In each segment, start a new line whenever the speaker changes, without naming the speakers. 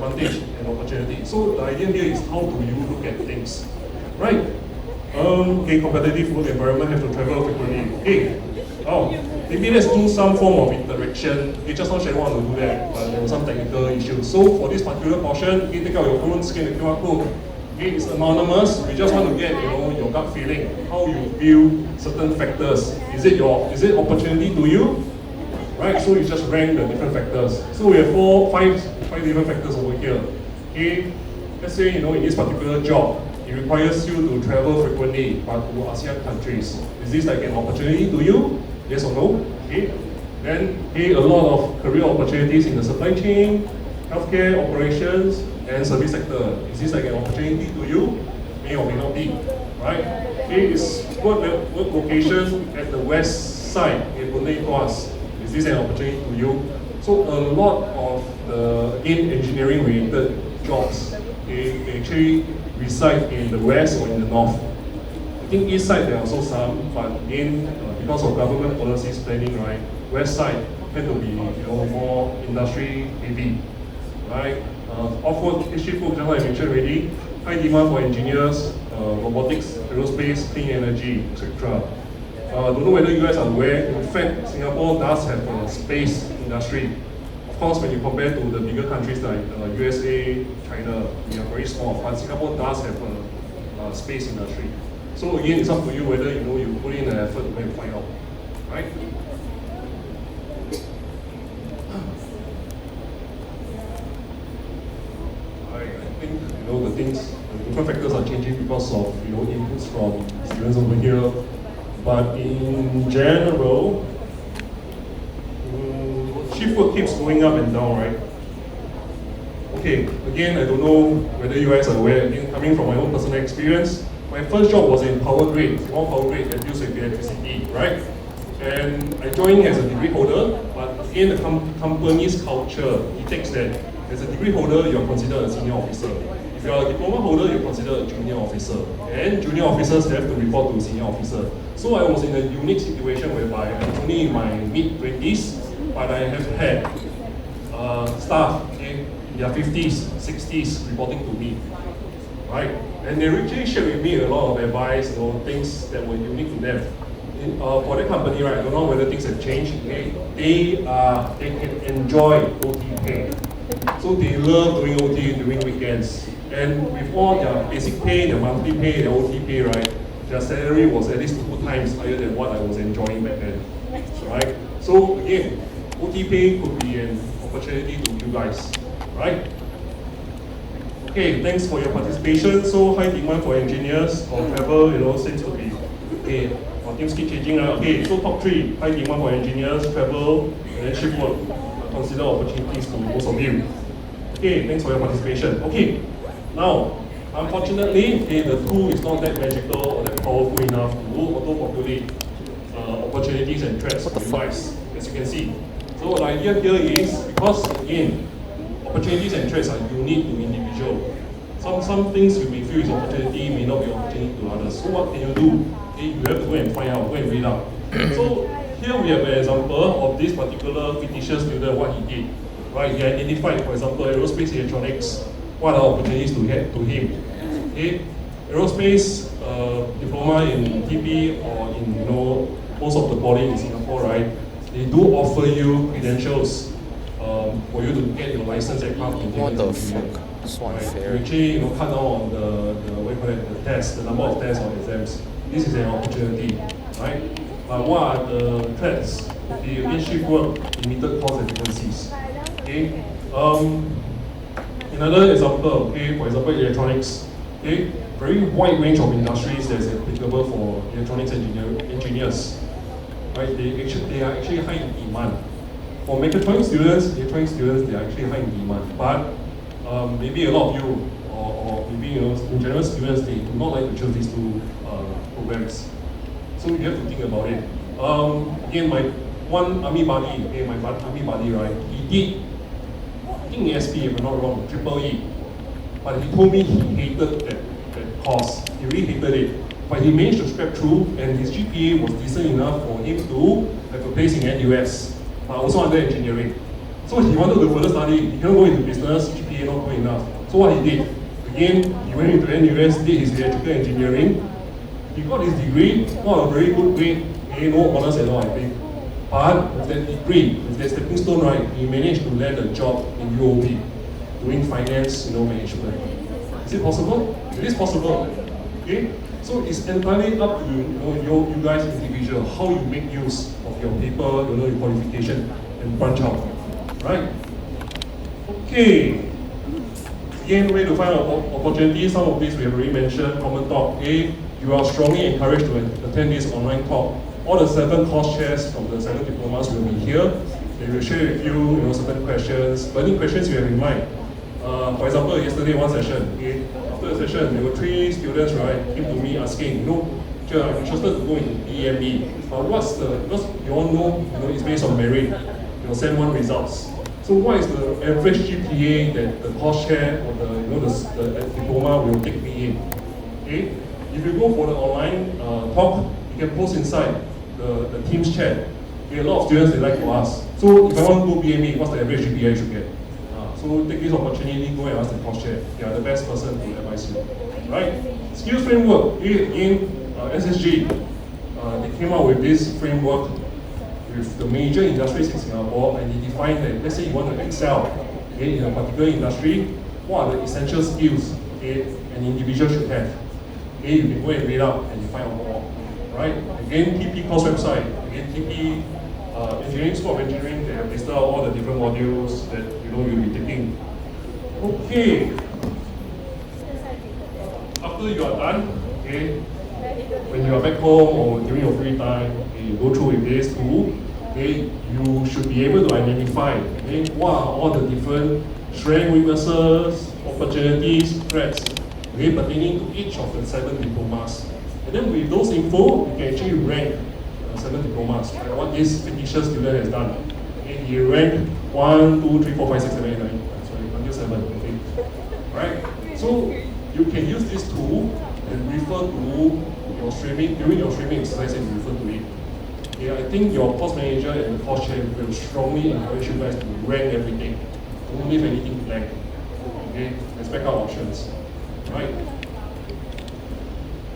advantage and opportunity. So the idea here is how do you look at things, right? Okay, competitive work environment, have to travel frequently. Okay, maybe let's do some form of interaction. Okay, just now Sharon want to do that, but there were some technical issues. So for this particular portion, okay, take out your phone, scan the QR code. Okay, it's anonymous. We just want to get your gut feeling, how you view certain factors. Is it opportunity to you? Right, so you just rank the different factors. So we have five different factors over here. Okay, let's say in this particular job, it requires you to travel frequently, but to ASEAN countries. Is this like an opportunity to you? Yes or no? Okay. Then, a lot of career opportunities in the supply chain, healthcare, operations, and service sector. Is this like an opportunity to you? May or may not be, right? Okay, is work location at the west side in Boon Lay Tuas. Is this an opportunity to you? So a lot of the engineering related jobs, they actually reside in the west or in the north. I think east side there are also some, but again, because of government policies planning, right, west side tend to be more industry heavy, right? Off-work, shift work, just like I mentioned already, high demand for engineers, robotics, aerospace, clean energy, etc. Don't know whether you guys are aware, in fact, Singapore does have a space industry. Of course, when you compare to the bigger countries like USA, China, we are very small, but Singapore does have a space industry. So again, it's up to you whether you put in an effort to go and find out, right? I think the different factors are changing because of inputs from students over here. But in general, shift work keeps going up and down, right? Okay, again, I don't know whether you guys are aware, again, coming from my own personal experience, my first job was in power grid, small power grid that deals with electricity, right? And I joined as a degree holder, but again, the company's culture dictates that as a degree holder, you're considered a senior officer. If you're a diploma holder, you're considered a junior officer. And junior officers have to report to a senior officer. So I was in a unique situation whereby I'm only in my mid-20s, but I have had staff in their 50s, 60s reporting to me, right? And they actually shared with me a lot of advice, things that were unique to them. For that company, right, I don't know whether things have changed. They can enjoy OT pay. So they love doing OT during weekends. And with all their basic pay, their monthly pay, their OT pay, right, their salary was at least 2 times higher than what I was enjoying back then, right? So again, OT pay could be an opportunity to you guys, right? Okay, thanks for your participation. So high demand for engineers or travel, seems to be okay. Things keep changing. Okay, so top 3, high demand for engineers, travel, and then shift work. Consider opportunities to most of you. Okay, thanks for your participation. Okay, now, unfortunately, the tool is not that magical or that powerful enough to auto-populate opportunities and threats for you guys, as you can see. So the idea here is, because again, opportunities and threats are unique to individual. Some things you may feel is opportunity, may not be opportunity to others. So what can you do? Okay, you have to go and find out, go and read out. So here we have an example of this particular fictitious student, what he did. Right, he identified, for example, aerospace electronics. What are opportunities to him? Okay, aerospace diploma in TP or in most of the poly in Singapore, right? They do offer you credentials for you to get your license aircraft maintenance engineer. Right? You actually cut down on the test, the number of tests or exams. This is an opportunity, right? But what are the threats? The against shift work, limited cost efficiencies. Okay. Another example, okay, for example, electronics. Okay, very wide range of industries that's applicable for electronics engineers. Right, they are actually high in demand. For mechatronics students, they are actually high in demand. But maybe a lot of you, or maybe in general students, they do not like to choose these 2 programs. So you have to think about it. Again, my one army buddy, right? He did, I think ESP, if I'm not wrong, EEE. But he told me he hated that course. He really hated it. But he managed to scrap through, and his GPA was decent enough for him to have a place in NUS, but also under engineering. So he wanted to further study. He cannot go into business, GPA GPA not good enough. So what he did, again, he went into NUS, did his electrical engineering. He got his degree, not a very good grade, no honors at all, I think. But with that degree, with that stepping stone, right, he managed to land a job in UOB, doing finance, management. Is it possible? It is possible. Okay? So it's entirely up to you guys individual, how you make use of your paper, your qualification, and branch out. Right? Okay. Again, way to find opportunities. Some of these we have already mentioned. Common talk. You are strongly encouraged to attend this online talk. All the 7 course chairs from the 7 diplomas will be here. They will share with you, certain questions, burning questions you have in mind. For example, yesterday one session. After the session, there were 3 students, right, came to me asking, Teacher, I'm interested to go into EME. But because you all know, it's based on merit, send 1 results. So what is the average GPA that the course chair or the diploma will take me in? Okay? If you go for the online talk, you can post inside the Teams chat. Okay, a lot of students, they like to ask. So if I want to go BME, what's the average GPA I should get? So take this opportunity, go and ask the course chair. They are the best person to advise you. Right? Skills framework. Again, SSG, they came out with this framework with the major industries in Singapore, identifying that, let's say you want to excel in a particular industry, what are the essential skills an individual should have. You can go and read up and you find out more. Right? Again, TP course website. Again, TP Engineering School of Engineering, they have listed out all the different modules that you'll be taking. Okay. After you are done, when you are back home or during your free time, you go through with this tool, you should be able to identify what are all the different strengths, weaknesses, opportunities, threats pertaining to each of the 7 diplomas. And then with those info, you can actually rank 7 diplomas. Like what this fictitious student has done. He ranked 1, 2, 3, 4, 5, 6, 7, 8, 9. Sorry, until 7. Right? So you can use this tool and refer to your streaming, during your streaming exercise and you refer to it. I think your course manager and the course chair will strongly encourage you guys to rank everything. Don't leave anything blank. Let's back out options. Right?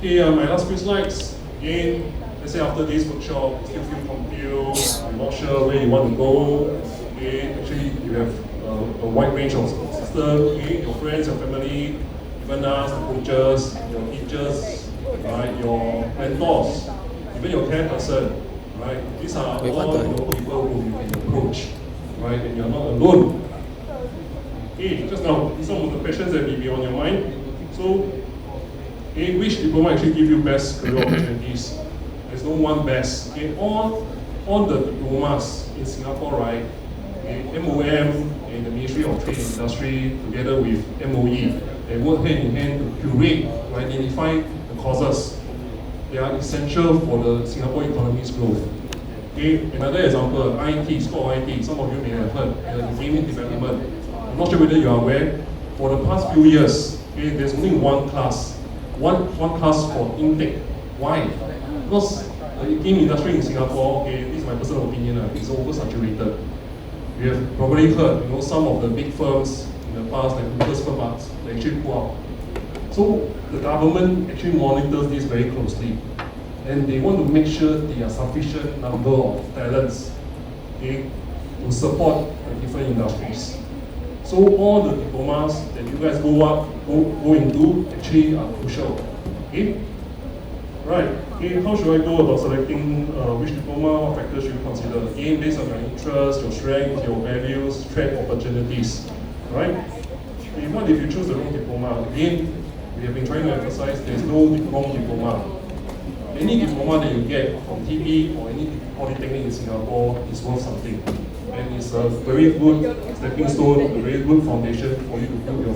My last few slides. Again, let's say after this workshop, you still feel confused, you're not sure where you want to go. Actually, you have a wide range of systems. Your friends, your family, even us, the coaches, your teachers, right? Your mentors, even your care person. Right? These are all people who you can approach. Right? And you're not alone. Just now, some of the questions that may be on your mind. So, which diploma actually give you best career opportunities? There's no one best. All the diplomas in Singapore, right? MOM and the Ministry of Trade and Industry, together with MOE, they work hand in hand to curate, to identify the causes. They are essential for the Singapore economy's growth. Another example, IT, School of IT. Some of you may have heard, the gaming development. I'm not sure whether you are aware. For the past few years, there's only one class for intake. Why? Because the game industry in Singapore, this is my personal opinion, is oversaturated. We have probably heard, some of the big firms in the past, like Lucas Firms, they actually pull out. So the government actually monitors this very closely, and they want to make sure there are sufficient number of talents, to support the different industries. So all the diplomas that you guys go into actually are crucial. Right. How should I go about selecting which diploma, what factors should you consider? Again, based on your interests, your strengths, your values, threat, opportunities. Right? What if you choose the wrong diploma? Again, we have been trying to emphasize there's no wrong diploma. Any diploma that you get from TP or any polytechnic in Singapore is worth something. And it's a very good stepping stone, a very good foundation for you to build your